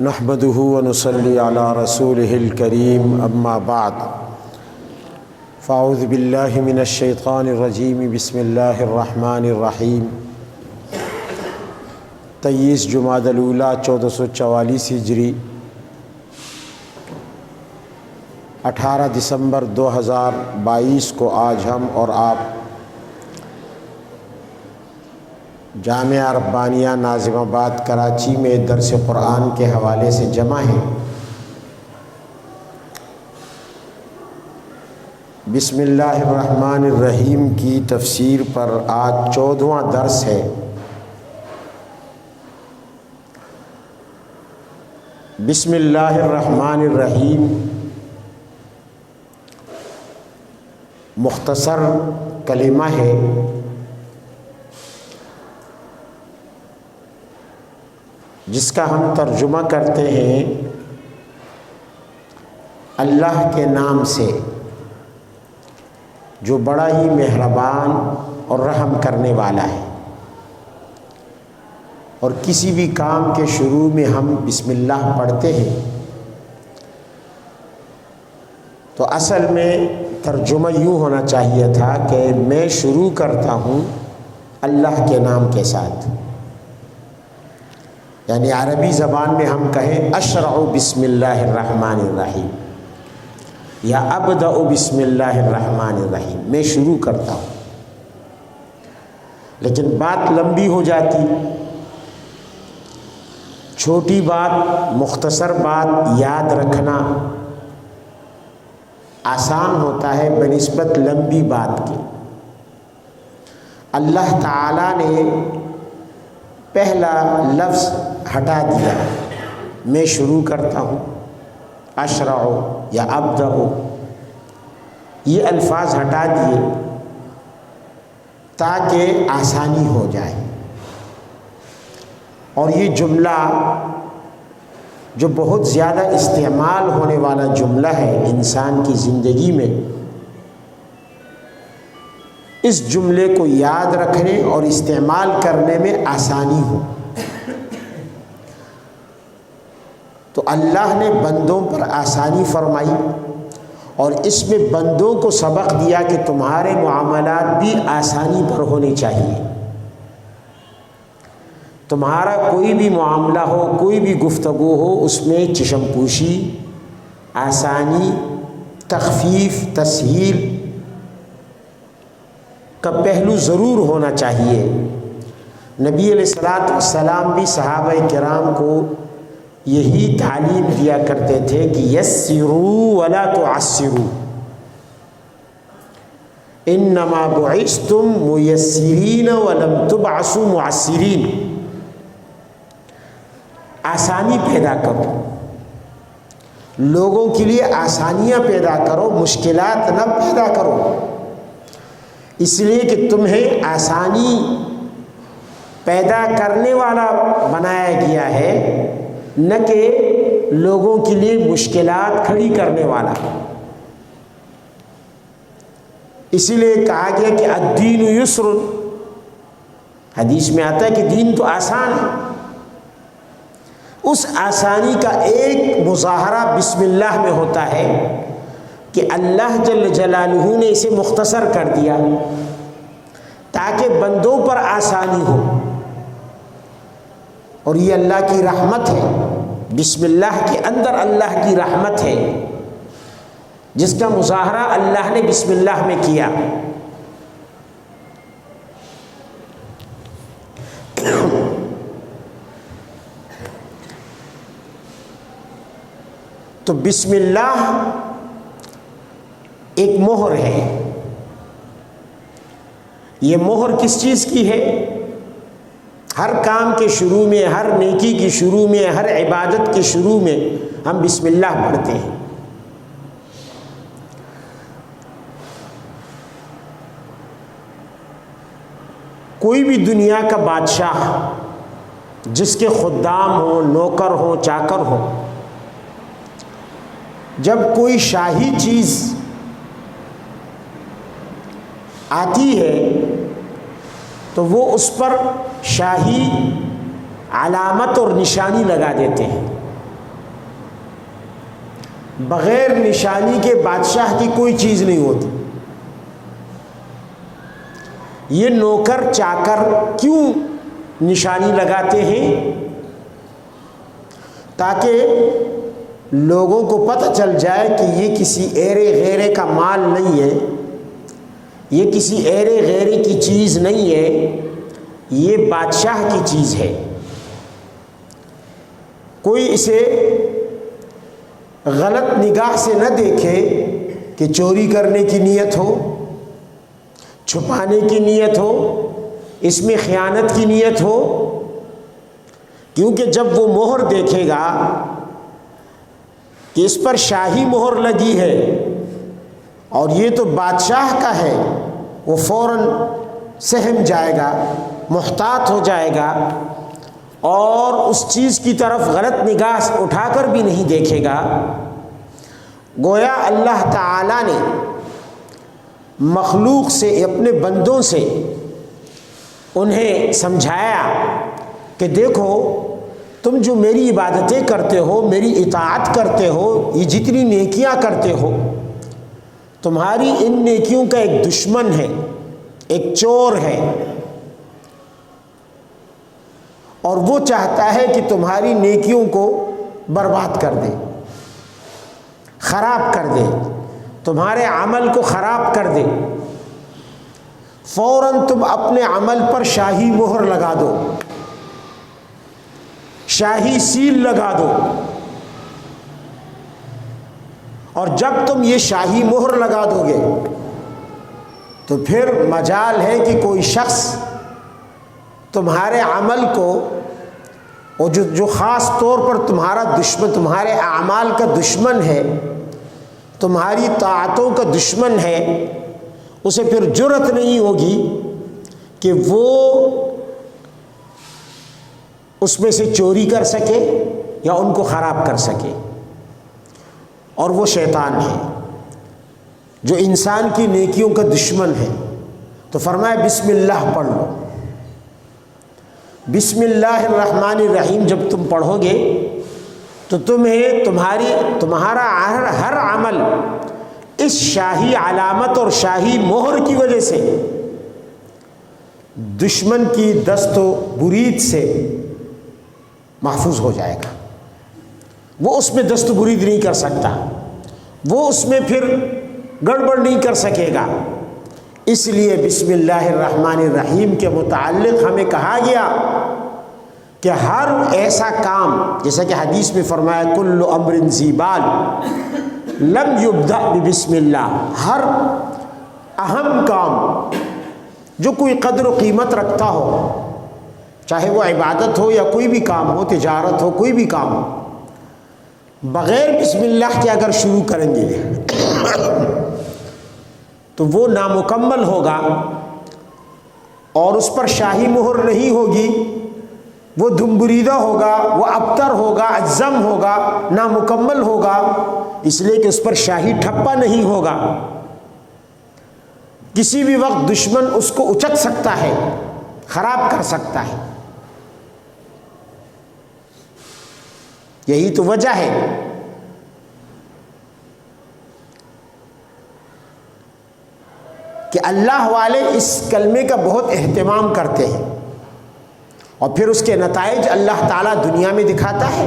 نحمده ونصلي على رسوله الكريم اما بعد فاعوذ بالله من الشیطان الرجیم بسم اللہ الرحمن الرحیم 23 جمادی الاولیٰ 1444 ہجری 18 دسمبر 2022 کو آج ہم اور آپ جامعہ ربانیہ ناظم آباد کراچی میں درس قرآن کے حوالے سے جمع ہیں۔ بسم اللہ الرحمن الرحیم کی تفسیر پر آج 14واں درس ہے۔ بسم اللہ الرحمن الرحیم مختصر کلمہ ہے جس کا ہم ترجمہ کرتے ہیں اللہ کے نام سے جو بڑا ہی مہربان اور رحم کرنے والا ہے۔ اور کسی بھی کام کے شروع میں ہم بسم اللہ پڑھتے ہیں تو اصل میں ترجمہ یوں ہونا چاہیے تھا کہ میں شروع کرتا ہوں اللہ کے نام کے ساتھ، یعنی عربی زبان میں ہم کہیں اشرع بسم اللہ الرحمن الرحیم یا ابدأ بسم اللہ الرحمن الرحیم، میں شروع کرتا ہوں۔ لیکن بات لمبی ہو جاتی، چھوٹی بات مختصر بات یاد رکھنا آسان ہوتا ہے بنسبت لمبی بات کے۔ اللہ تعالیٰ نے پہلا لفظ ہٹا دیا، میں شروع کرتا ہوں، اشرع یا ابدأ، یہ الفاظ ہٹا دیے تاکہ آسانی ہو جائے۔ اور یہ جملہ جو بہت زیادہ استعمال ہونے والا جملہ ہے انسان کی زندگی میں، اس جملے کو یاد رکھنے اور استعمال کرنے میں آسانی ہو، تو اللہ نے بندوں پر آسانی فرمائی اور اس میں بندوں کو سبق دیا کہ تمہارے معاملات بھی آسانی پر ہونے چاہیے۔ تمہارا کوئی بھی معاملہ ہو، کوئی بھی گفتگو ہو، اس میں چشم پوشی، آسانی، تخفیف، تسہیل کا پہلو ضرور ہونا چاہیے۔ نبی علیہ الصلوۃ والسلام بھی صحابہ کرام کو یہی تعلیم دیا کرتے تھے کہ یسروا ولا تعسروا، انما بعثتم میسرین ولم تبعثوا معسرین، آسانی پیدا کرو، لوگوں کے لیے آسانیاں پیدا کرو، مشکلات نہ پیدا کرو، اس لیے کہ تمہیں آسانی پیدا کرنے والا بنایا گیا ہے، نہ کہ لوگوں کے لیے مشکلات کھڑی کرنے والا۔ اسی لیے کہا گیا کہ الدین یسر، حدیث میں آتا ہے کہ دین تو آسان ہے۔ اس آسانی کا ایک مظاہرہ بسم اللہ میں ہوتا ہے کہ اللہ جل جلالہ نے اسے مختصر کر دیا تاکہ بندوں پر آسانی ہو، اور یہ اللہ کی رحمت ہے۔ بسم اللہ کے اندر اللہ کی رحمت ہے جس کا مظاہرہ اللہ نے بسم اللہ میں کیا۔ تو بسم اللہ ایک مہر ہے۔ یہ مہر کس چیز کی ہے؟ ہر کام کے شروع میں، ہر نیکی کی شروع میں، ہر عبادت کے شروع میں ہم بسم اللہ پڑھتے ہیں۔ کوئی بھی دنیا کا بادشاہ جس کے خدام ہوں، نوکر ہوں، چاکر ہوں، جب کوئی شاہی چیز آتی ہے تو وہ اس پر شاہی علامت اور نشانی لگا دیتے ہیں۔ بغیر نشانی کے بادشاہ کی کوئی چیز نہیں ہوتی۔ یہ نوکر چاکر کیوں نشانی لگاتے ہیں؟ تاکہ لوگوں کو پتہ چل جائے کہ یہ کسی ایرے غیرے کا مال نہیں ہے، یہ کسی ایرے غیرے کی چیز نہیں ہے، یہ بادشاہ کی چیز ہے۔ کوئی اسے غلط نگاہ سے نہ دیکھے کہ چوری کرنے کی نیت ہو، چھپانے کی نیت ہو، اس میں خیانت کی نیت ہو، کیونکہ جب وہ مہر دیکھے گا کہ اس پر شاہی مہر لگی ہے اور یہ تو بادشاہ کا ہے، وہ فوراً سہم جائے گا، محتاط ہو جائے گا اور اس چیز کی طرف غلط نگاہ اٹھا کر بھی نہیں دیکھے گا۔ گویا اللہ تعالیٰ نے مخلوق سے، اپنے بندوں سے انہیں سمجھایا کہ دیکھو تم جو میری عبادتیں کرتے ہو، میری اطاعت کرتے ہو، یہ جتنی نیکیاں کرتے ہو، تمہاری ان نیکیوں کا ایک دشمن ہے، ایک چور ہے، اور وہ چاہتا ہے کہ تمہاری نیکیوں کو برباد کر دے، خراب کر دے، تمہارے عمل کو خراب کر دے۔ فوراً تم اپنے عمل پر شاہی مہر لگا دو، شاہی سیل لگا دو، اور جب تم یہ شاہی مہر لگا دو گے تو پھر مجال ہے کہ کوئی شخص تمہارے عمل کو، اور جو خاص طور پر تمہارا دشمن، تمہارے اعمال کا دشمن ہے، تمہاری طاعتوں کا دشمن ہے، اسے پھر جرأت نہیں ہوگی کہ وہ اس میں سے چوری کر سکے یا ان کو خراب کر سکے، اور وہ شیطان ہے جو انسان کی نیکیوں کا دشمن ہے۔ تو فرمایا بسم اللہ پڑھ لو۔ بسم اللہ الرحمن الرحیم جب تم پڑھو گے تو تمہارا ہر عمل اس شاہی علامت اور شاہی مہر کی وجہ سے دشمن کی دست و برید سے محفوظ ہو جائے گا۔ وہ اس میں دست و برید نہیں کر سکتا، وہ اس میں پھر گڑبڑ نہیں کر سکے گا۔ اس لیے بسم اللہ الرحمن الرحیم کے متعلق ہمیں کہا گیا کہ ہر ایسا کام، جیسا کہ حدیث میں فرمایا کل امر ذی بال لم یبدأ بسم اللہ، ہر اہم کام جو کوئی قدر و قیمت رکھتا ہو، چاہے وہ عبادت ہو یا کوئی بھی کام ہو، تجارت ہو، کوئی بھی کام ہو، بغیر بسم اللہ کے اگر شروع کریں گے تو وہ نامکمل ہوگا اور اس پر شاہی مہر نہیں ہوگی، وہ دم بریدہ ہوگا، وہ ابتر ہوگا، اجزم ہوگا، نامکمل ہوگا، اس لیے کہ اس پر شاہی ٹھپا نہیں ہوگا۔ کسی بھی وقت دشمن اس کو اچک سکتا ہے، خراب کر سکتا ہے۔ یہی تو وجہ ہے کہ اللہ والے اس کلمے کا بہت اہتمام کرتے ہیں، اور پھر اس کے نتائج اللہ تعالیٰ دنیا میں دکھاتا ہے۔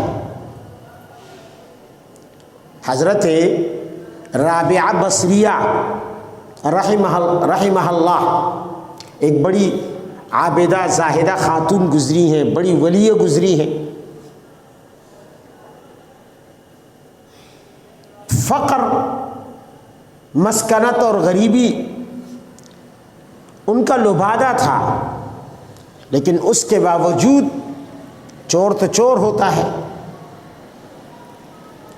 حضرت رابعہ بصریہ رحمہ اللہ ایک بڑی عابدہ زاہدہ خاتون گزری ہیں، بڑی ولیہ گزری ہیں۔ فقر، مسکنت اور غریبی ان کا لبادہ تھا، لیکن اس کے باوجود چور تو چور ہوتا ہے۔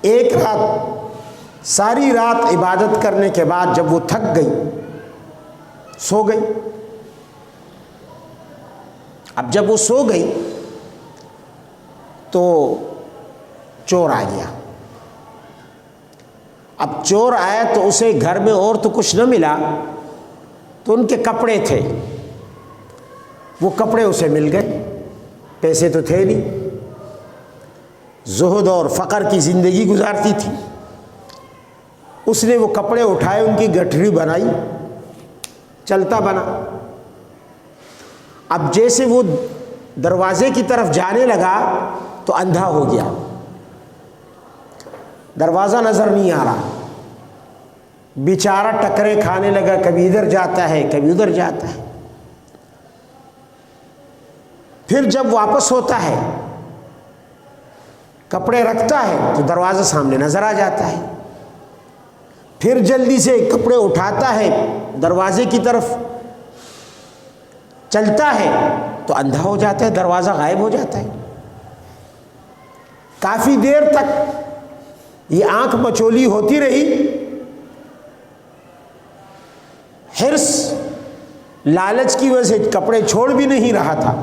ایک رات، ساری رات عبادت کرنے کے بعد جب وہ تھک گئی، سو گئی۔ اب جب وہ سو گئی تو چور آ گیا۔ اب چور آیا تو اسے گھر میں اور تو کچھ نہ ملا، تو ان کے کپڑے تھے، وہ کپڑے اسے مل گئے، پیسے تو تھے نہیں، زہد اور فقر کی زندگی گزارتی تھی۔ اس نے وہ کپڑے اٹھائے، ان کی گٹھڑی بنائی، چلتا بنا۔ اب جیسے وہ دروازے کی طرف جانے لگا تو اندھا ہو گیا، دروازہ نظر نہیں آ رہا، بیچارہ ٹکرے کھانے لگا، کبھی ادھر جاتا ہے کبھی ادھر جاتا ہے۔ پھر جب واپس ہوتا ہے، کپڑے رکھتا ہے تو دروازہ سامنے نظر آ جاتا ہے، پھر جلدی سے کپڑے اٹھاتا ہے، دروازے کی طرف چلتا ہے تو اندھا ہو جاتا ہے، دروازہ غائب ہو جاتا ہے۔ کافی دیر تک یہ آنکھ مچولی ہوتی رہی، حرص لالچ کی وجہ سے کپڑے چھوڑ بھی نہیں رہا تھا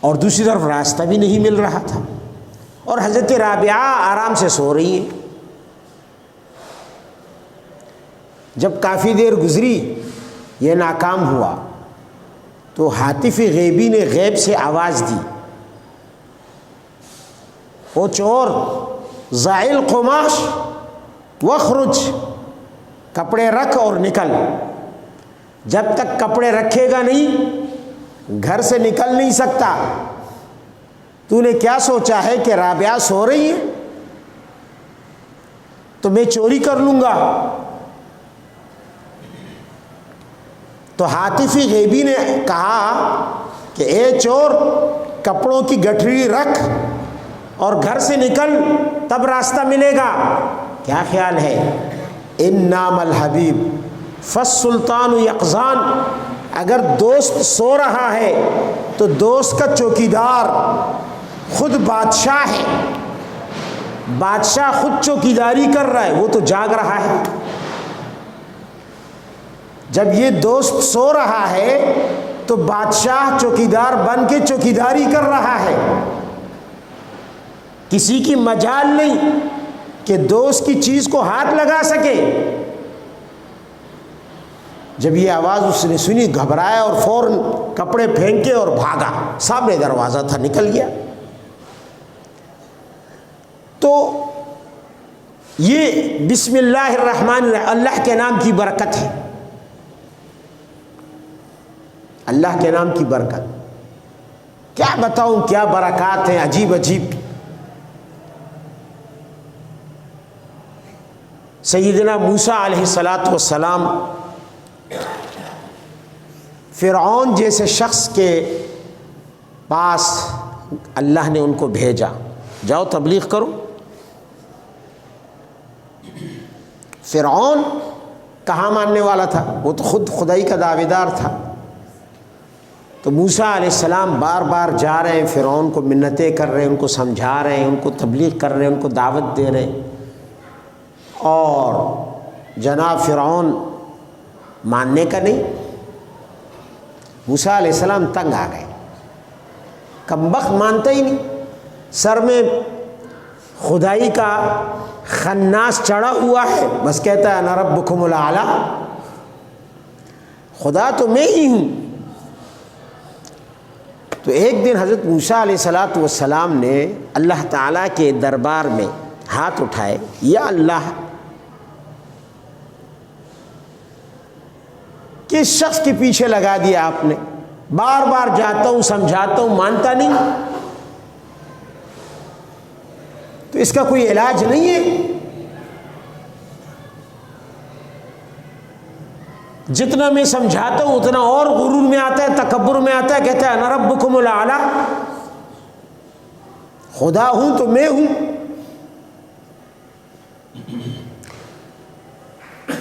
اور دوسری طرف راستہ بھی نہیں مل رہا تھا، اور حضرت رابعہ آرام سے سو رہی ہیں۔ جب کافی دیر گزری، یہ ناکام ہوا تو ہاتف غیبی نے غیب سے آواز دی، او چور، زائل قماش وخرج، کپڑے رکھ اور نکل۔ جب تک کپڑے رکھے گا نہیں گھر سے نکل نہیں سکتا۔ تو نے کیا سوچا ہے کہ رابعہ سو رہی ہے تو میں چوری کر لوں گا؟ تو ہاتف غیبی نے کہا کہ اے چور، کپڑوں کی گٹھڑی رکھ اور گھر سے نکل، تب راستہ ملے گا۔ کیا خیال ہے؟ ان نام الحبیب فالسلطان یقظان، اگر دوست سو رہا ہے تو دوست کا چوکیدار خود بادشاہ ہے، بادشاہ خود چوکیداری کر رہا ہے، وہ تو جاگ رہا ہے۔ جب یہ دوست سو رہا ہے تو بادشاہ چوکیدار بن کے چوکیداری کر رہا ہے، کسی کی مجال نہیں کہ دوست کی چیز کو ہاتھ لگا سکے۔ جب یہ آواز اس نے سنی، گھبرایا اور فوراً کپڑے پھینکے اور بھاگا، سامنے دروازہ تھا، نکل گیا۔ تو یہ بسم اللہ الرحمن الرحیم، اللہ کے نام کی برکت ہے، اللہ کے نام کی برکت، کیا بتاؤں کیا برکات ہیں، عجیب عجیب۔ سیدنا موسیٰ علیہ السلام فرعون جیسے شخص کے پاس اللہ نے ان کو بھیجا، جاؤ تبلیغ کرو۔ فرعون کہاں ماننے والا تھا، وہ تو خود خدائی کا دعویدار تھا۔ تو موسیٰ علیہ السلام بار بار جا رہے ہیں، فرعون کو منتیں کر رہے ہیں، ان کو سمجھا رہے ہیں، ان کو تبلیغ کر رہے ہیں، ان کو دعوت دے رہے ہیں، اور جناب فرعون ماننے کا نہیں۔ موسیٰ علیہ السلام تنگ آ گئے، کمبخت مانتا ہی نہیں، سر میں خدائی کا خناس چڑھا ہوا ہے، بس کہتا ہے انا ربکم الاعلی، خدا تو میں ہی ہوں۔ تو ایک دن حضرت موسیٰ علیہ السلام نے اللہ تعالیٰ کے دربار میں ہاتھ اٹھائے، یا اللہ، کس شخص کے پیچھے لگا دیا آپ نے، بار بار جاتا ہوں سمجھاتا ہوں مانتا نہیں، تو اس کا کوئی علاج نہیں ہے؟ جتنا میں سمجھاتا ہوں اتنا اور غرور میں آتا ہے، تکبر میں آتا ہے، کہتا ہے انا ربکم الاعلی، خدا ہوں تو میں ہوں۔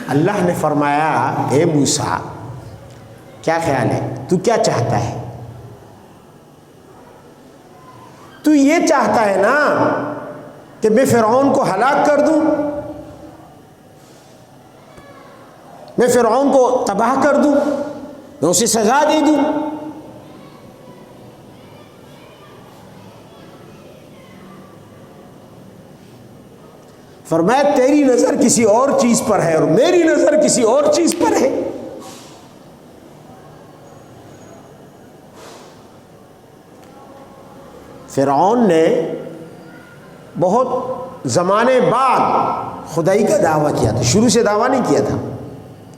اللہ نے فرمایا، اے موسیٰ، کیا خیال ہے، تو کیا چاہتا ہے؟ تو یہ چاہتا ہے نا کہ میں فرعون کو ہلاک کر دوں، میں فرعون کو تباہ کر دوں، میں اسے سزا دے دوں۔ فرمایا تیری نظر کسی اور چیز پر ہے اور میری نظر کسی اور چیز پر ہے۔ فرعون نے بہت زمانے بعد خدائی کا دعویٰ کیا تھا، شروع سے دعویٰ نہیں کیا تھا.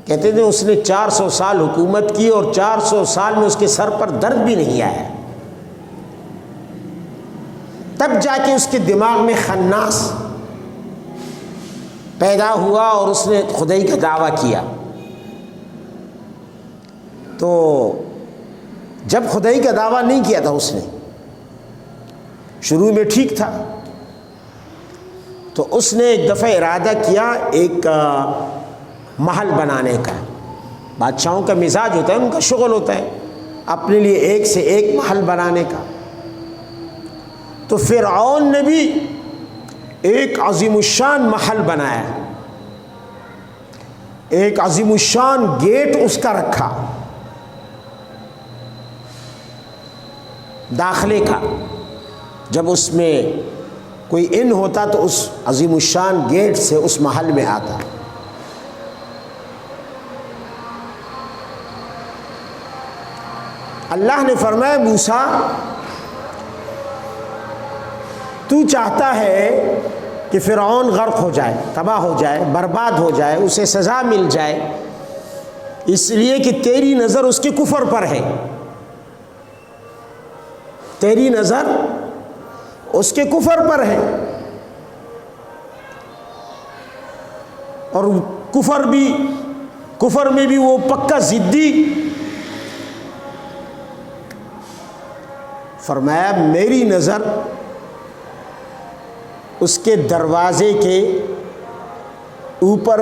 کہتے تھے اس نے 400 سال حکومت کی اور 400 سال میں اس کے سر پر درد بھی نہیں آیا. تب جا کے اس کے دماغ میں خناس پیدا ہوا اور اس نے خدائی کا دعویٰ کیا. تو جب خدائی کا دعویٰ نہیں کیا تھا اس نے، شروع میں ٹھیک تھا، تو اس نے ایک دفعہ ارادہ کیا ایک محل بنانے کا. بادشاہوں کا مزاج ہوتا ہے، ان کا شغل ہوتا ہے اپنے لیے ایک سے ایک محل بنانے کا. تو فرعون نے بھی ایک عظیم الشان محل بنایا، ایک عظیم الشان گیٹ اس کا رکھا داخلے کا. جب اس میں کوئی ان ہوتا تو اس عظیم الشان گیٹ سے اس محل میں آتا. اللہ نے فرمایا موسیٰ تو چاہتا ہے کہ فرعون غرق ہو جائے، تباہ ہو جائے، برباد ہو جائے، اسے سزا مل جائے، اس لیے کہ تیری نظر اس کے کفر پر ہے. تیری نظر اس کے کفر پر ہے، اور کفر میں بھی وہ پکا ضدی. فرمایا میری نظر اس کے دروازے کے اوپر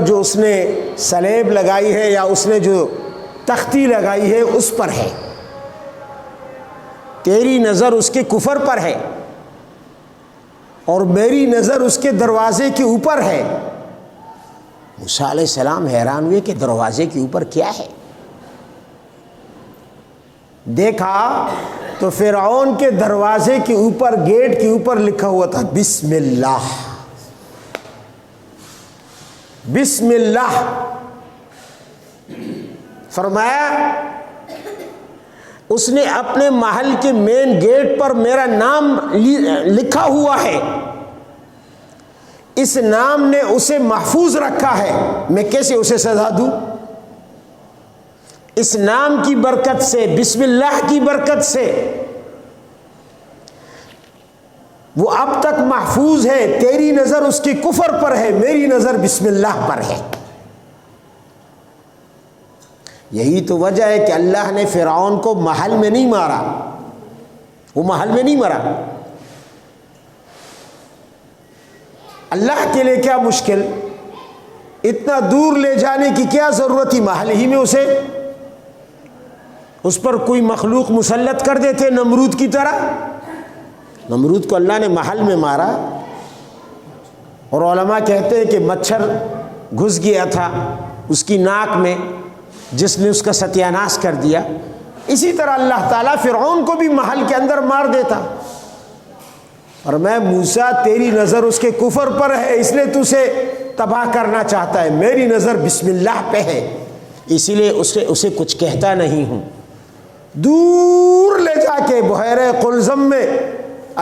جو اس نے سلیب لگائی ہے یا اس نے جو تختی لگائی ہے اس پر ہے. تیری نظر اس کے کفر پر ہے اور میری نظر اس کے دروازے کے اوپر ہے. موسیٰ علیہ السلام حیران ہوئے کہ دروازے کے اوپر کیا ہے. دیکھا تو فرعون کے دروازے کے اوپر، گیٹ کے اوپر لکھا ہوا تھا بسم اللہ. بسم اللہ. فرمایا اس نے اپنے محل کے مین گیٹ پر میرا نام لکھا ہوا ہے، اس نام نے اسے محفوظ رکھا ہے، میں کیسے اسے سزا دوں؟ اس نام کی برکت سے، بسم اللہ کی برکت سے وہ اب تک محفوظ ہے. تیری نظر اس کے کفر پر ہے، میری نظر بسم اللہ پر ہے. یہی تو وجہ ہے کہ اللہ نے فرعون کو محل میں نہیں مارا، وہ محل میں نہیں مرا. اللہ کے لیے کیا مشکل، اتنا دور لے جانے کی کیا ضرورت تھی، محل ہی میں اس پر کوئی مخلوق مسلط کر دیتے نمرود کی طرح. نمرود کو اللہ نے محل میں مارا، اور علماء کہتے ہیں کہ مچھر گھس گیا تھا اس کی ناک میں جس نے اس کا ستیہ ناش کر دیا. اسی طرح اللہ تعالیٰ فرعون کو بھی محل کے اندر مار دیتا. اور میں موسیٰ تیری نظر اس کے کفر پر ہے اس لیے تو اسے تباہ کرنا چاہتا ہے، میری نظر بسم اللہ پہ ہے اسی لیے اسے کچھ کہتا نہیں ہوں. دور لے جا کے بحیرہ قلزم میں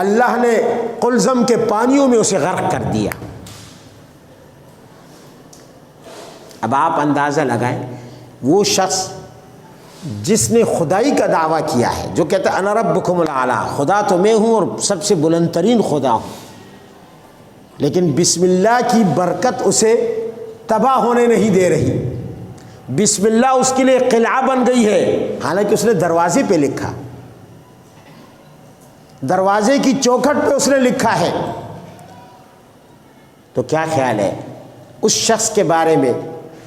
اللہ نے قلزم کے پانیوں میں اسے غرق کر دیا. اب آپ اندازہ لگائیں وہ شخص جس نے خدائی کا دعویٰ کیا ہے، جو کہتا ہے انا ربکم الاعلیٰ، خدا تو میں ہوں اور سب سے بلند ترین خدا ہوں، لیکن بسم اللہ کی برکت اسے تباہ ہونے نہیں دے رہی. بسم اللہ اس کے لیے قلعہ بن گئی ہے، حالانکہ اس نے دروازے پہ لکھا، دروازے کی چوکھٹ پہ اس نے لکھا ہے. تو کیا خیال ہے اس شخص کے بارے میں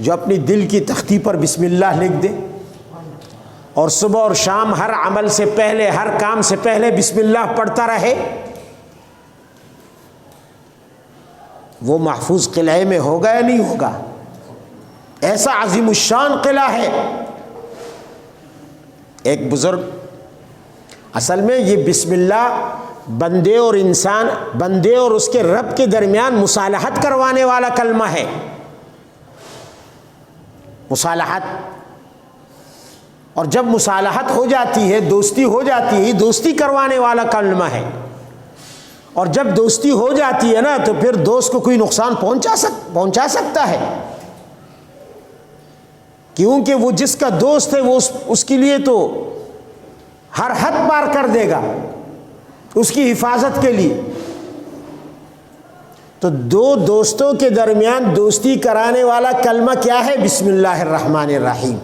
جو اپنی دل کی تختی پر بسم اللہ لکھ دے اور صبح اور شام ہر عمل سے پہلے، ہر کام سے پہلے بسم اللہ پڑھتا رہے؟ وہ محفوظ قلعے میں ہوگا یا نہیں ہوگا؟ ایسا عظیم الشان قلعہ ہے. ایک بزرگ، اصل میں یہ بسم اللہ بندے اور انسان، بندے اور اس کے رب کے درمیان مصالحت کروانے والا کلمہ ہے. مصالحت، اور جب مصالحت ہو جاتی ہے، دوستی ہو جاتی ہے، دوستی کروانے والا کلمہ ہے. اور جب دوستی ہو جاتی ہے نا تو پھر دوست کو کوئی نقصان پہنچا سکتا ہے، کیونکہ وہ جس کا دوست ہے وہ اس کے لیے تو ہر حد پار کر دے گا اس کی حفاظت کے لیے۔ تو دو دوستوں کے درمیان دوستی کرانے والا کلمہ کیا ہے؟ بسم اللہ الرحمن الرحیم۔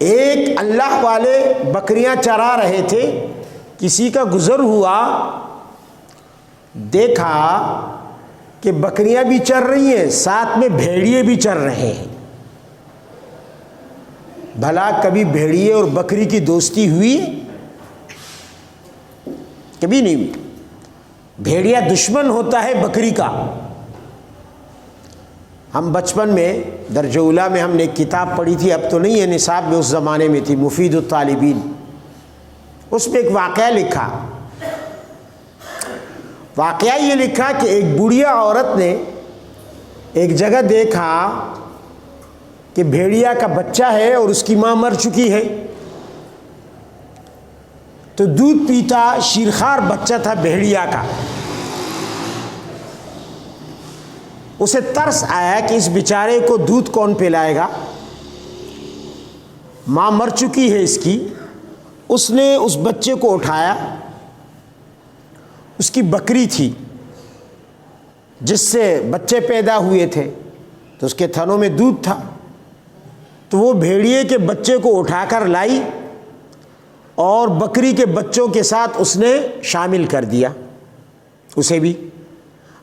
ایک اللہ والے بکریاں چرا رہے تھے، کسی کا گزر ہوا، دیکھا کہ بکریاں بھی چر رہی ہیں، ساتھ میں بھیڑیے بھی چر رہے ہیں۔ بھلا کبھی بھیڑیے اور بکری کی دوستی ہوئی؟ کبھی نہیں ہوئی۔ بھیڑیا دشمن ہوتا ہے بکری کا۔ ہم بچپن میں درجہ اولیٰ میں ہم نے ایک کتاب پڑھی تھی، اب تو نہیں ہے، نصاب میں اس زمانے میں تھی، مفید الطالبین۔ اس میں ایک واقعہ لکھا، واقعہ یہ لکھا کہ ایک بوڑھیا عورت نے ایک جگہ دیکھا کہ بھیڑیا کا بچہ ہے اور اس کی ماں مر چکی ہے، تو دودھ پیتا شیرخوار بچہ تھا بھیڑیا کا۔ اسے ترس آیا کہ اس بیچارے کو دودھ کون پلائے گا، ماں مر چکی ہے اس کی۔ اس نے اس بچے کو اٹھایا، اس کی بکری تھی جس سے بچے پیدا ہوئے تھے تو اس کے تھنوں میں دودھ تھا، تو وہ بھیڑیے کے بچے کو اٹھا کر لائی اور بکری کے بچوں کے ساتھ اس نے شامل کر دیا اسے بھی۔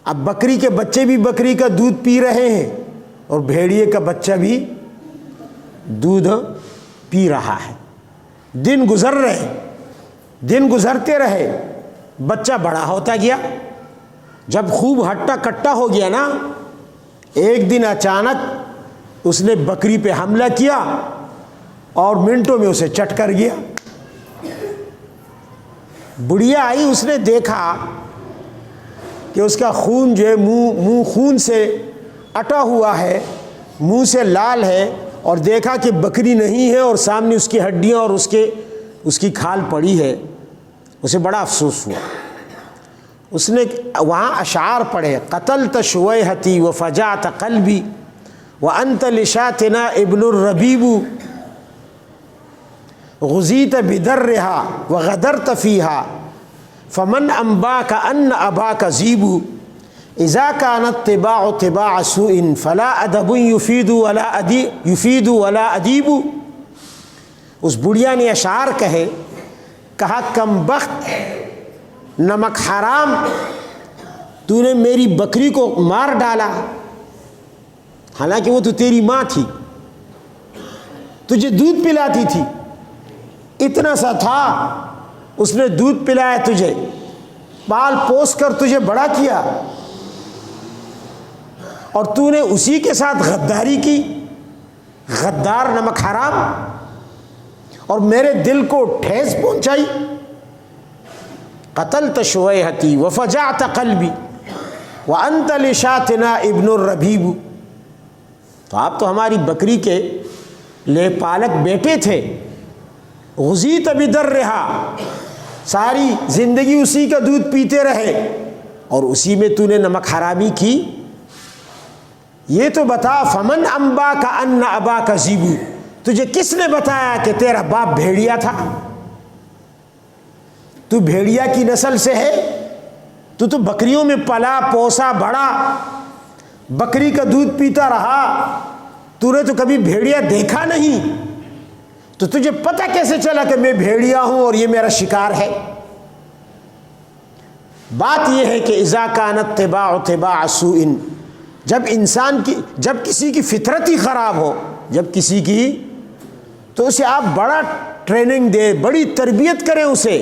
اب بکری کے بچے بھی بکری کا دودھ پی رہے ہیں اور بھیڑیے کا بچہ بھی دودھ پی رہا ہے۔ دن گزر رہے، دن گزرتے رہے، بچہ بڑا ہوتا گیا۔ جب خوب ہٹا کٹا ہو گیا نا، ایک دن اچانک اس نے بکری پہ حملہ کیا اور منٹوں میں اسے چٹ کر گیا۔ بڑھیا آئی، اس نے دیکھا کہ اس کا خون جو ہے منہ خون سے اٹا ہوا ہے، منہ سے لال ہے، اور دیکھا کہ بکری نہیں ہے اور سامنے اس کی ہڈیاں اور اس کی کھال پڑی ہے۔ اسے بڑا افسوس ہوا۔ اس نے وہاں اشعار پڑھے، قتلت شویہتی وفجعت قلبی وانت لشاتنا ابن الربیب غزیت بدرہا وغدرت فیہا فمن انباک ان اباک ذیب اذا کانت طباع طباع سوء فلا ادب یفید ولا ادیب۔ اس بڑھیا نے اشعار کہا کم بخت، نمک حرام، تو نے میری بکری کو مار ڈالا، حالانکہ وہ تو تیری ماں تھی، تجھے دودھ پلاتی تھی، اتنا سا تھا، اس نے دودھ پلایا تجھے، پال پوس کر تجھے بڑا کیا، اور تو نے اسی کے ساتھ غداری کی، غدار نمک حرام، اور میرے دل کو ٹھیس پہنچائی۔ قتلت شویہتی وفجعت قلبی وانت لشاتنا ابن الربیب۔ تو آپ تو ہماری بکری کے لے پالک بیٹے تھے، غزیت بدرہا، ساری زندگی اسی کا دودھ پیتے رہے اور اسی میں تو نے نمک حرامی کی۔ یہ تو بتا، فمن انباک ان اباک ذیب، تجھے کس نے بتایا کہ تیرا باپ بھیڑیا تھا؟ تو بھیڑیا کی نسل سے ہے، تو بکریوں میں پلا پوسا بڑا، بکری کا دودھ پیتا رہا، تو نے تو کبھی بھیڑیا دیکھا نہیں، تو تجھے پتہ کیسے چلا کہ میں بھیڑیا ہوں اور یہ میرا شکار ہے؟ بات یہ ہے کہ اذا کانت طباع طباع سوء، جب کسی کی فطرت ہی خراب ہو، جب کسی کی، تو اسے آپ بڑا ٹریننگ دے، بڑی تربیت کریں اسے۔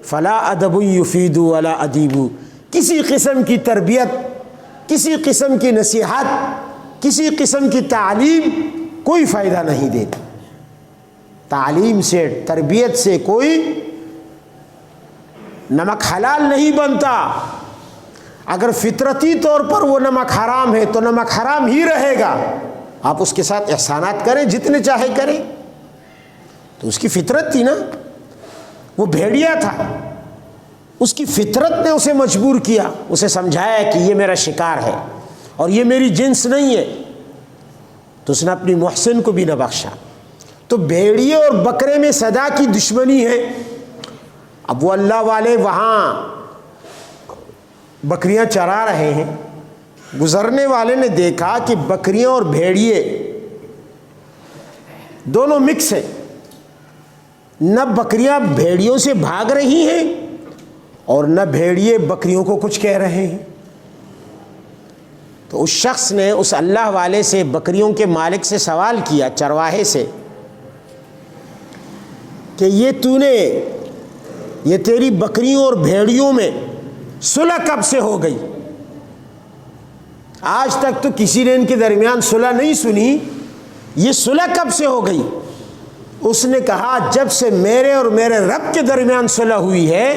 فلا ادب یفید ولا ادیب، کسی قسم کی تربیت، کسی قسم کی نصیحت، کسی قسم کی تعلیم کوئی فائدہ نہیں دیتی۔ تعلیم سے، تربیت سے کوئی نمک حلال نہیں بنتا۔ اگر فطرتی طور پر وہ نمک حرام ہے تو نمک حرام ہی رہے گا، آپ اس کے ساتھ احسانات کریں جتنے چاہے کریں، تو اس کی فطرت تھی نا، وہ بھیڑیا تھا، اس کی فطرت نے اسے مجبور کیا، اسے سمجھایا کہ یہ میرا شکار ہے اور یہ میری جنس نہیں ہے، تو اس نے اپنی محسن کو بھی نہ بخشا۔ تو بھیڑیے اور بکرے میں سدا کی دشمنی ہے۔ اب وہ اللہ والے وہاں بکریاں چرا رہے ہیں، گزرنے والے نے دیکھا کہ بکریاں اور بھیڑیے دونوں مکس ہیں، نہ بکریاں بھیڑیوں سے بھاگ رہی ہیں اور نہ بھیڑیے بکریوں کو کچھ کہہ رہے ہیں۔ تو اس شخص نے اس اللہ والے سے، بکریوں کے مالک سے سوال کیا، چرواہے سے، کہ یہ تیری بکریوں اور بھیڑیوں میں صلح کب سے ہو گئی؟ آج تک تو کسی نے ان کے درمیان صلح نہیں سنی، یہ صلح کب سے ہو گئی؟ اس نے کہا جب سے میرے اور میرے رب کے درمیان صلح ہوئی ہے،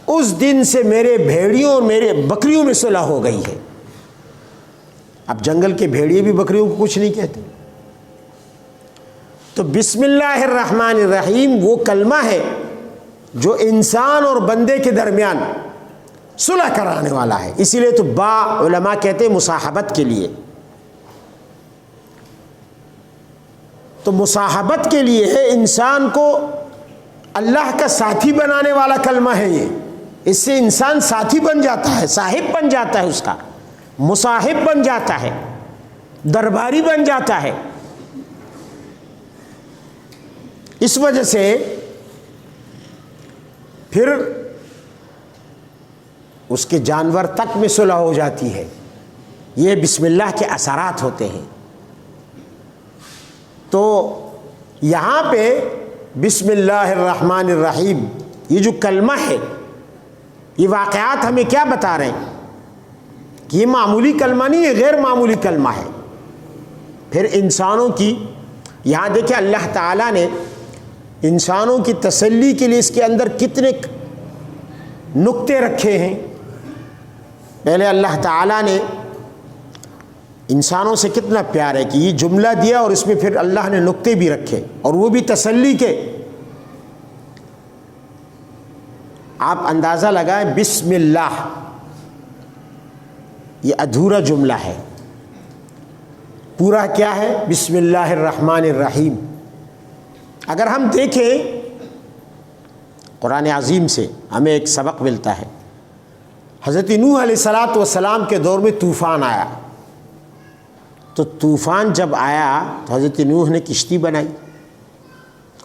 اس دن سے میرے بھیڑیوں اور میرے بکریوں میں صلح ہو گئی ہے۔ اب جنگل کے بھیڑیے بھی بکریوں کو کچھ نہیں کہتے۔ تو بسم اللہ الرحمن الرحیم وہ کلمہ ہے جو انسان اور بندے کے درمیان صلح کرانے والا ہے، اسی لیے تو علماء کہتے ہیں مصاحبت کے لیے۔ تو مصاحبت کے لیے ہے، انسان کو اللہ کا ساتھی بنانے والا کلمہ ہے یہ، اس سے انسان ساتھی بن جاتا ہے، صاحب بن جاتا ہے، اس کا مصاحب بن جاتا ہے، درباری بن جاتا ہے۔ اس وجہ سے پھر اس کے جانور تک میں صلح ہو جاتی ہے۔ یہ بسم اللہ کے اثرات ہوتے ہیں۔ تو یہاں پہ بسم اللہ الرحمن الرحیم یہ جو کلمہ ہے، یہ واقعات ہمیں کیا بتا رہے ہیں کہ یہ معمولی کلمہ نہیں ہے، غیر معمولی کلمہ ہے۔ پھر انسانوں کی، یہاں دیکھیں اللہ تعالیٰ نے انسانوں کی تسلی کے لیے اس کے اندر کتنے نکتے رکھے ہیں۔ پہلے اللہ تعالیٰ نے انسانوں سے کتنا پیار ہے کہ یہ جملہ دیا اور اس میں پھر اللہ نے نکتے بھی رکھے، اور وہ بھی تسلی کے۔ آپ اندازہ لگائیں، بسم اللہ یہ ادھورا جملہ ہے، پورا کیا ہے؟ بسم اللہ الرحمن الرحیم۔ اگر ہم دیکھیں قرآن عظیم سے ہمیں ایک سبق ملتا ہے۔ حضرت نوح علیہ السلام کے دور میں طوفان آیا، تو طوفان جب آیا تو حضرت نوح نے کشتی بنائی،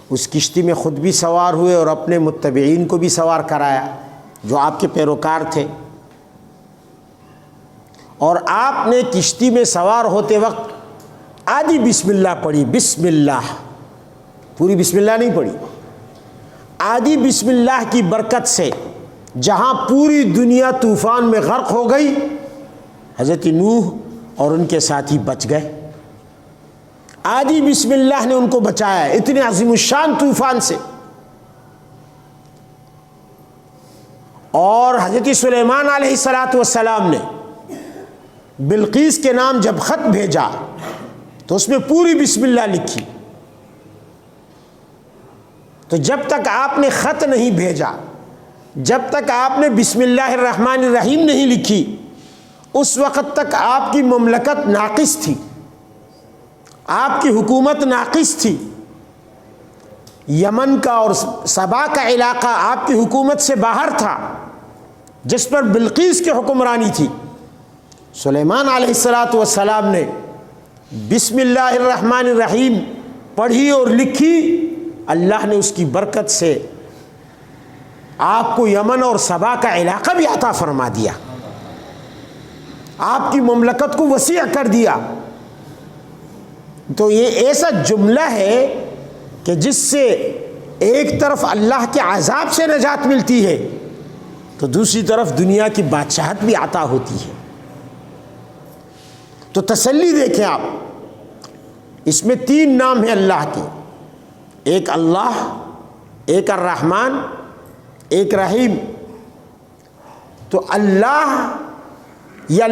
اس کشتی میں خود بھی سوار ہوئے اور اپنے متبعین کو بھی سوار کرایا جو آپ کے پیروکار تھے، اور آپ نے کشتی میں سوار ہوتے وقت آدھی بسم اللہ پڑھی، بسم اللہ، پوری بسم اللہ نہیں پڑھی، آدھی بسم اللہ کی برکت سے جہاں پوری دنیا طوفان میں غرق ہو گئی، حضرت نوح اور ان کے ساتھی بچ گئے۔ آدھی بسم اللہ نے ان کو بچایا، اتنے عظیم الشان طوفان سے۔ اور حضرت سلیمان علیہ السلام نے بلقیس کے نام جب خط بھیجا تو اس میں پوری بسم اللہ لکھی۔ تو جب تک آپ نے خط نہیں بھیجا، جب تک آپ نے بسم اللہ الرحمن الرحیم نہیں لکھی، اس وقت تک آپ کی مملکت ناقص تھی، آپ کی حکومت ناقص تھی۔ یمن کا اور سبا کا علاقہ آپ کی حکومت سے باہر تھا، جس پر بلقیس کی حکمرانی تھی۔ سلیمان علیہ السلام نے بسم اللہ الرحمن الرحیم پڑھی اور لکھی، اللہ نے اس کی برکت سے آپ کو یمن اور سبا کا علاقہ بھی عطا فرما دیا، آپ کی مملکت کو وسیع کر دیا۔ تو یہ ایسا جملہ ہے کہ جس سے ایک طرف اللہ کے عذاب سے نجات ملتی ہے تو دوسری طرف دنیا کی بادشاہت بھی عطا ہوتی ہے۔ تو تسلی دیکھیں آپ، اس میں 3 نام ہیں اللہ کے، ایک اللہ، ایک الرحمن، ایک رحیم۔ تو اللہ یہ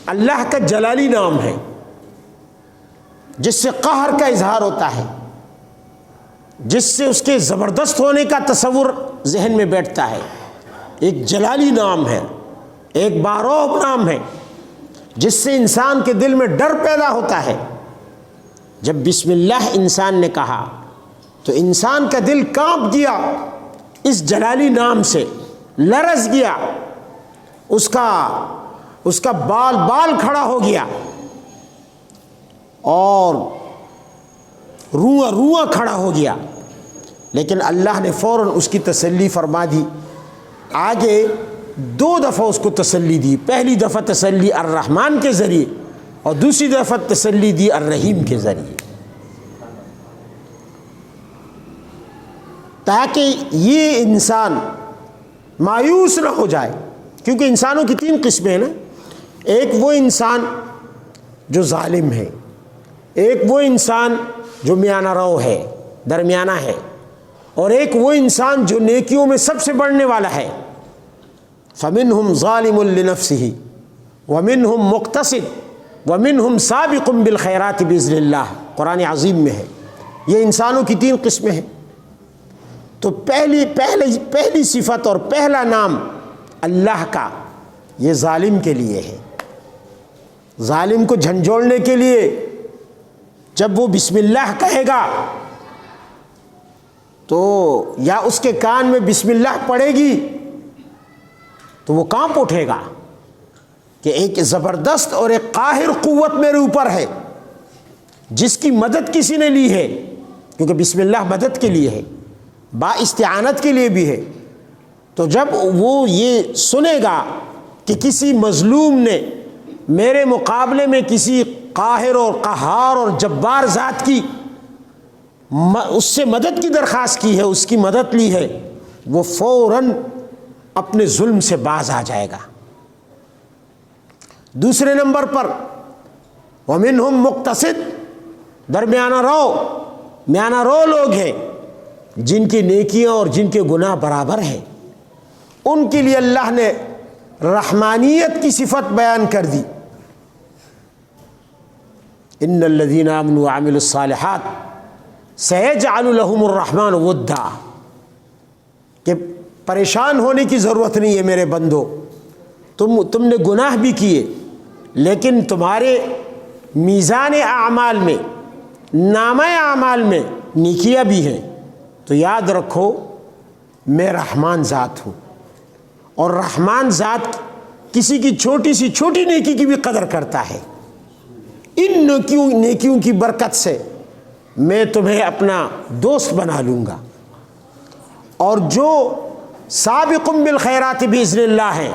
اللہ کا جلالی نام ہے، جس سے قہر کا اظہار ہوتا ہے، جس سے اس کے زبردست ہونے کا تصور ذہن میں بیٹھتا ہے، ایک جلالی نام ہے، ایک باروب نام ہے، جس سے انسان کے دل میں ڈر پیدا ہوتا ہے۔ جب بسم اللہ انسان نے کہا تو انسان کا دل کانپ گیا، اس جلالی نام سے لرز گیا، اس کا بال کھڑا ہو گیا اور روواں کھڑا ہو گیا۔ لیکن اللہ نے فوراً اس کی تسلی فرما دی، آگے 2 دفعہ اس کو تسلی دی۔ پہلی دفعہ تسلی الرحمن کے ذریعے اور دوسری دفعہ تسلی دی الرحیم کے ذریعے، تاکہ یہ انسان مایوس نہ ہو جائے۔ کیونکہ انسانوں کی 3 قسمیں ہیں نا، ایک وہ انسان جو ظالم ہے، ایک وہ انسان جو میانہ رو ہے، درمیانہ ہے، اور ایک وہ انسان جو نیکیوں میں سب سے بڑھنے والا ہے۔ فَمِنْهُمْ ظَالِمٌ لِنَفْسِهِ وَمِنْهُمْ مُقْتَصِدٌ وَمِنْهُمْ سَابِقٌ بِالْخَيْرَاتِ بِإِذْنِ اللَّهِ، قرآن عظیم میں ہے۔ یہ انسانوں کی 3 قسمیں ہیں۔ تو پہلی صفت اور پہلا نام اللہ کا یہ ظالم کے لیے ہے۔ ظالم کو جھنجھوڑنے کے لیے جب وہ بسم اللہ کہے گا تو یا اس کے کان میں بسم اللہ پڑے گی تو وہ کانپ اٹھے گا کہ ایک زبردست اور ایک قاہر قوت میرے اوپر ہے، جس کی مدد کسی نے لی ہے، کیونکہ بسم اللہ مدد کے لیے ہے، با استعانت کے لیے بھی ہے۔ تو جب وہ یہ سنے گا کہ کسی مظلوم نے میرے مقابلے میں کسی قاہر اور قہار اور جبار ذات کی اس سے مدد کی درخواست کی ہے، اس کی مدد لی ہے، وہ فوراً اپنے ظلم سے باز آ جائے گا۔ دوسرے نمبر پر وَمِنْهُمْ مُقْتَصِدٌ، میانہ رو لوگ ہیں جن کی نیکیاں اور جن کے گناہ برابر ہیں، ان کے لیے اللہ نے رحمانیت کی صفت بیان کر دی۔ ان الذین آمنوا وعملوا الصالحات سیجعل لهم الرحمن ودا، کہ پریشان ہونے کی ضرورت نہیں ہے میرے بندو، تم نے گناہ بھی کیے لیکن تمہارے میزان اعمال میں، نامہ اعمال میں نیکیاں بھی ہیں، تو یاد رکھو میں رحمان ذات ہوں، اور رحمان ذات کسی کی چھوٹی سی چھوٹی نیکی کی بھی قدر کرتا ہے۔ ان نیکیوں کی برکت سے میں تمہیں اپنا دوست بنا لوں گا۔ اور جو سابقٌ بالخیرات باذن اللہ ہے،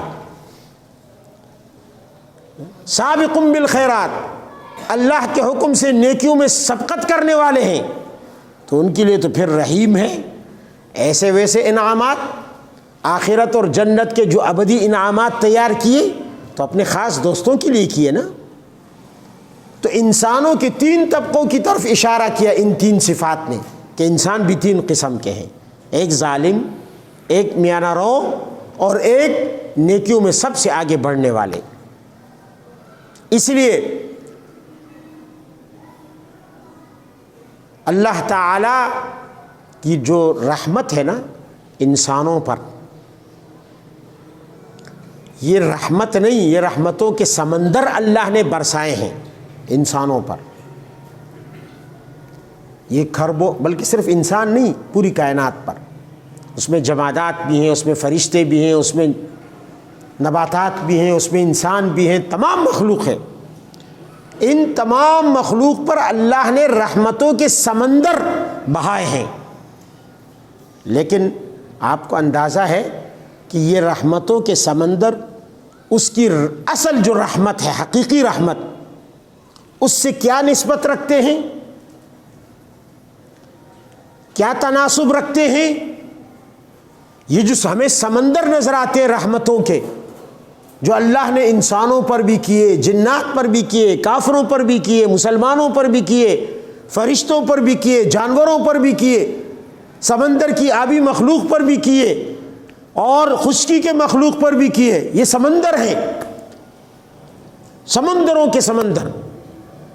سابقٌ بالخیرات اللہ کے حکم سے نیکیوں میں سبقت کرنے والے ہیں، تو ان کے لیے تو پھر رحیم ہے۔ ایسے ویسے انعامات، آخرت اور جنت کے جو ابدی انعامات تیار کیے تو اپنے خاص دوستوں کے لیے کیے نا۔ تو انسانوں کے 3 طبقوں کی طرف اشارہ کیا ان 3 صفات نے، کہ انسان بھی 3 قسم کے ہیں، ایک ظالم، ایک میانہ رو، اور ایک نیکیوں میں سب سے آگے بڑھنے والے۔ اس لیے اللہ تعالی کی جو رحمت ہے نا انسانوں پر، یہ رحمت نہیں، یہ رحمتوں کے سمندر اللہ نے برسائے ہیں انسانوں پر۔ یہ کھربوں، بلکہ صرف انسان نہیں، پوری کائنات پر، اس میں جمادات بھی ہیں، اس میں فرشتے بھی ہیں، اس میں نباتات بھی ہیں، اس میں انسان بھی ہیں، تمام مخلوق ہے۔ ان تمام مخلوق پر اللہ نے رحمتوں کے سمندر بہائے ہیں، لیکن آپ کو اندازہ ہے کہ یہ رحمتوں کے سمندر اس کی اصل جو رحمت ہے، حقیقی رحمت، اس سے کیا نسبت رکھتے ہیں، کیا تناسب رکھتے ہیں؟ یہ جو ہمیں سمندر نظر آتے ہیں رحمتوں کے، جو اللہ نے انسانوں پر بھی کیے، جنات پر بھی کیے، کافروں پر بھی کیے، مسلمانوں پر بھی کیے، فرشتوں پر بھی کیے، جانوروں پر بھی کیے، سمندر کی آبی مخلوق پر بھی کیے، اور خشکی کے مخلوق پر بھی کیے۔ یہ سمندر ہیں، سمندروں کے سمندر۔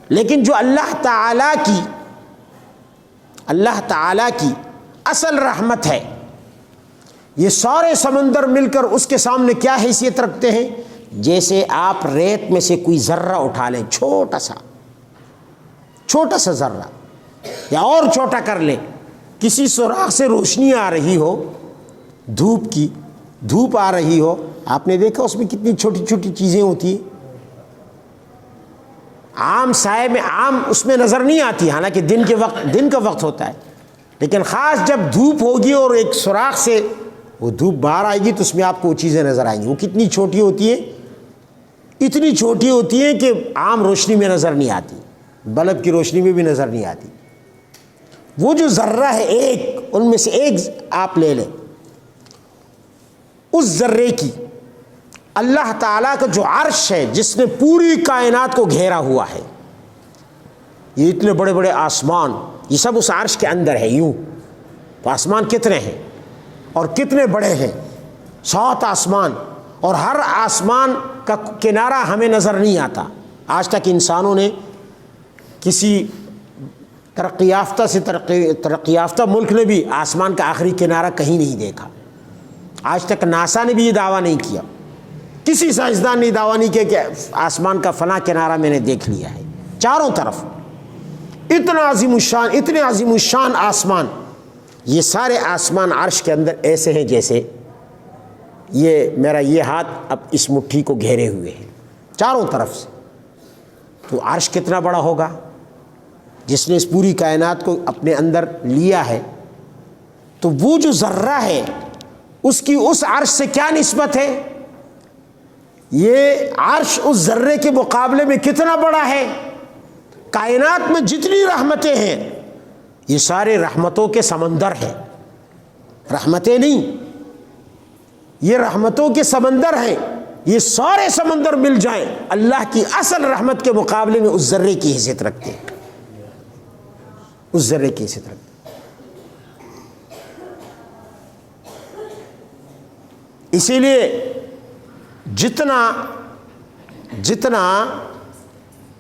لیکن جو اللہ تعالیٰ کی اللہ تعالیٰ کی اصل رحمت ہے. یہ سارے سمندر مل کر اس کے سامنے کیا حیثیت رکھتے ہیں؟ جیسے آپ ریت میں سے کوئی ذرہ اٹھا لیں، چھوٹا سا ذرہ، یا اور چھوٹا کر لیں، کسی سوراخ سے روشنی آ رہی ہو، دھوپ آ رہی ہو، آپ نے دیکھا اس میں کتنی چھوٹی چھوٹی چیزیں ہوتی ہیں. عام سائے میں عام اس میں نظر نہیں آتی، حالانکہ دن کا وقت ہوتا ہے، لیکن خاص جب دھوپ ہوگی اور ایک سوراخ سے وہ دھوپ باہر آئے گی تو اس میں آپ کو وہ چیزیں نظر آئیں گی. وہ کتنی چھوٹی ہوتی ہیں؟ اتنی چھوٹی ہوتی ہیں کہ عام روشنی میں نظر نہیں آتی، بلب کی روشنی میں بھی نظر نہیں آتی. وہ جو ذرہ ہے ایک، ان میں سے ایک آپ لے لیں، اس ذرے کی اللہ تعالیٰ کا جو عرش ہے جس نے پوری کائنات کو گھیرا ہوا ہے، یہ اتنے بڑے بڑے آسمان، یہ سب اس عرش کے اندر ہے. یوں تو آسمان کتنے ہیں اور کتنے بڑے ہیں؟ 7 آسمان، اور ہر آسمان کا کنارہ ہمیں نظر نہیں آتا. آج تک انسانوں نے کسی ترقی یافتہ ملک نے بھی آسمان کا آخری کنارہ کہیں نہیں دیکھا. آج تک ناسا نے بھی یہ دعویٰ نہیں کیا، کسی سائنسدان نے دعویٰ نہیں کیا کہ آسمان کا فلاں کنارہ میں نے دیکھ لیا ہے. چاروں طرف اتنے عظیم الشان آسمان، یہ سارے آسمان عرش کے اندر ایسے ہیں جیسے یہ میرا یہ ہاتھ اب اس مٹھی کو گھیرے ہوئے ہیں چاروں طرف سے. تو عرش کتنا بڑا ہوگا جس نے اس پوری کائنات کو اپنے اندر لیا ہے. تو وہ جو ذرہ ہے اس کی اس عرش سے کیا نسبت ہے؟ یہ عرش اس ذرے کے مقابلے میں کتنا بڑا ہے؟ کائنات میں جتنی رحمتیں ہیں یہ سارے رحمتوں کے سمندر ہیں، رحمتیں نہیں، یہ رحمتوں کے سمندر ہیں. یہ سارے سمندر مل جائیں اللہ کی اصل رحمت کے مقابلے میں اس ذرے کی حیثیت رکھتے ہیں، اس ذرے کی حیثیت رکھتے ہیں. اسی لیے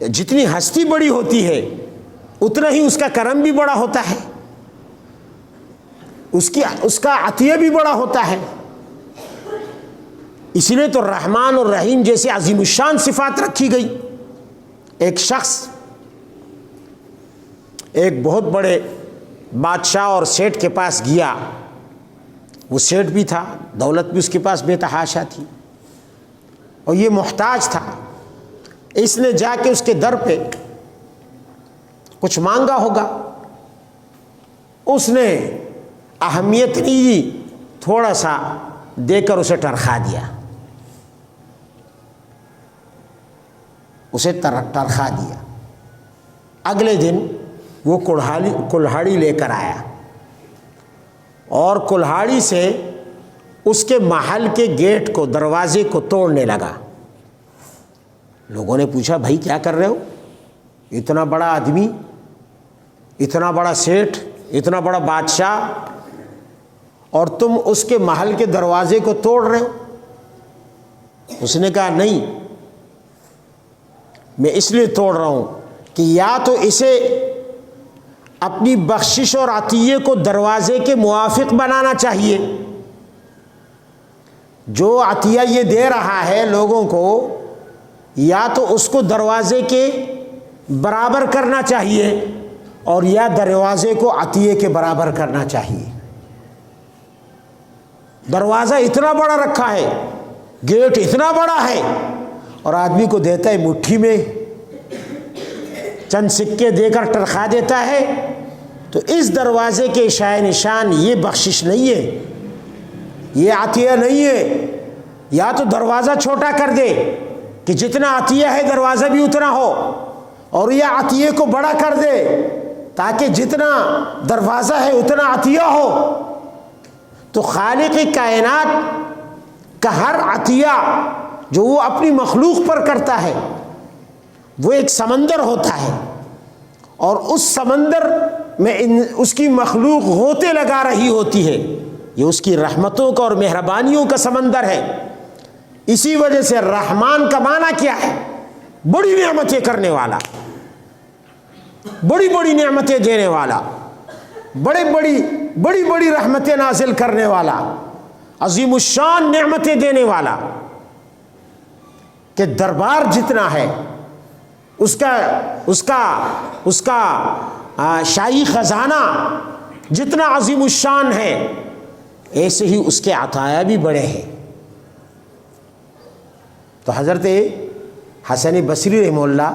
جتنی ہستی بڑی ہوتی ہے اتنا ہی اس کا کرم بھی بڑا ہوتا ہے، اس کا عطیہ بھی بڑا ہوتا ہے. اسی لیے تو رحمان اور رحیم جیسے عظیم الشان صفات رکھی گئی. ایک شخص ایک بہت بڑے بادشاہ اور سیٹھ کے پاس گیا. وہ سیٹھ بھی تھا، دولت بھی اس کے پاس بے تحاشا تھی، اور یہ محتاج تھا. اس نے جا کے اس کے در پہ کچھ مانگا ہوگا، اس نے اہمیت نہیں دی، تھوڑا سا دے کر اسے ٹرخا دیا، اسے ٹرخا دیا. اگلے دن وہ کلہاڑی لے کر آیا اور کلہاڑی سے اس کے محل کے گیٹ کو، دروازے کو توڑنے لگا. لوگوں نے پوچھا بھائی کیا کر رہے ہو؟ اتنا بڑا آدمی، اتنا بڑا سیٹھ، اتنا بڑا بادشاہ، اور تم اس کے محل کے دروازے کو توڑ رہے ہو؟ اس نے کہا نہیں، میں اس لیے توڑ رہا ہوں کہ یا تو اسے اپنی بخشش اور عطیے کو دروازے کے موافق بنانا چاہیے، جو عطیہ یہ دے رہا ہے لوگوں کو، یا تو اس کو دروازے کے برابر کرنا چاہیے، اور یا دروازے کو عطیے کے برابر کرنا چاہیے. دروازہ اتنا بڑا رکھا ہے، گیٹ اتنا بڑا ہے، اور آدمی کو دیتا ہے مٹھی میں، چند سکے دے کر ٹرخا دیتا ہے. تو اس دروازے کے شائے نشان یہ بخشش نہیں ہے، یہ عطیہ نہیں ہے. یا تو دروازہ چھوٹا کر دے کہ جتنا عطیہ ہے دروازہ بھی اتنا ہو، اور یہ عطیے کو بڑا کر دے تاکہ جتنا دروازہ ہے اتنا عطیہ ہو. تو خالق کائنات کا ہر عطیہ جو وہ اپنی مخلوق پر کرتا ہے وہ ایک سمندر ہوتا ہے، اور اس سمندر میں اس کی مخلوق غوطے لگا رہی ہوتی ہے. یہ اس کی رحمتوں کا اور مہربانیوں کا سمندر ہے. اسی وجہ سے رحمان کا معنی کیا ہے؟ بڑی نعمتیں کرنے والا، بڑی بڑی نعمتیں دینے والا. بڑی بڑی رحمتیں نازل کرنے والا، عظیم الشان نعمتیں دینے والا، کہ دربار جتنا ہے اس کا شاہی خزانہ جتنا عظیم الشان ہے، ایسے ہی اس کے عطایا بھی بڑے ہیں۔ تو حضرت حسن بصری رحمہ اللہ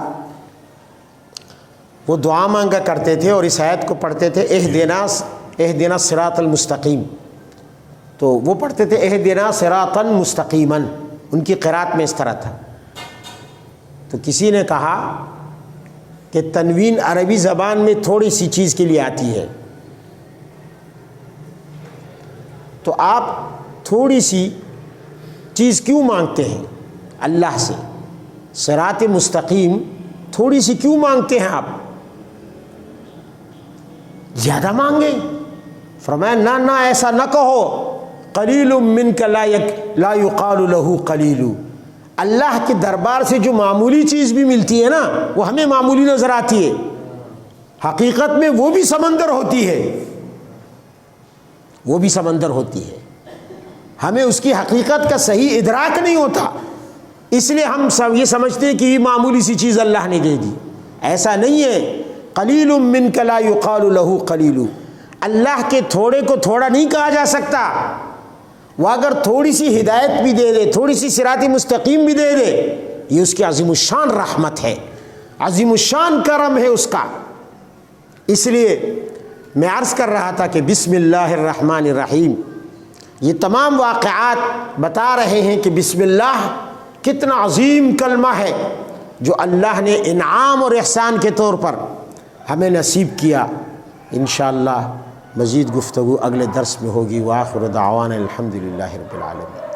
وہ دعا مانگا کرتے تھے اور اس آیت کو پڑھتے تھے، اہدنا الصراط المستقیم، تو وہ پڑھتے تھے اہدنا صراطا مستقیما، ان کی قرات میں اس طرح تھا۔ تو کسی نے کہا کہ تنوین عربی زبان میں تھوڑی سی چیز کے لیے آتی ہے، تو آپ تھوڑی سی چیز کیوں مانگتے ہیں اللہ سے؟ صراط مستقیم تھوڑی سی کیوں مانگتے ہیں آپ؟ زیادہ مانگیں؟ فرمایا نہ ایسا نہ کہو، قلیل منک لا یقال له قلیل، اللہ کے دربار سے جو معمولی چیز بھی ملتی ہے نا وہ ہمیں معمولی نظر آتی ہے، حقیقت میں وہ بھی سمندر ہوتی ہے، وہ بھی سمندر ہوتی ہے، ہمیں اس کی حقیقت کا صحیح ادراک نہیں ہوتا، اس لیے ہم سب یہ سمجھتے ہیں کہ یہ معمولی سی چیز اللہ نے دے دی۔ ایسا نہیں ہے، قلیل منک لا یقال له قلیل، اللہ کے تھوڑے کو تھوڑا نہیں کہا جا سکتا، وہ اگر تھوڑی سی ہدایت بھی دے دے، تھوڑی سی صراط مستقیم بھی دے دے، یہ اس کی عظیم الشان رحمت ہے، عظیم الشان کرم ہے اس کا۔ اس لیے میں عرض کر رہا تھا کہ بسم اللہ الرحمن الرحیم، یہ تمام واقعات بتا رہے ہیں کہ بسم اللہ کتنا عظیم کلمہ ہے جو اللہ نے انعام اور احسان کے طور پر ہمیں نصیب کیا۔ انشاءاللہ مزید گفتگو اگلے درس میں ہوگی۔ وآخر دعوانا الحمدللہ رب العالمین۔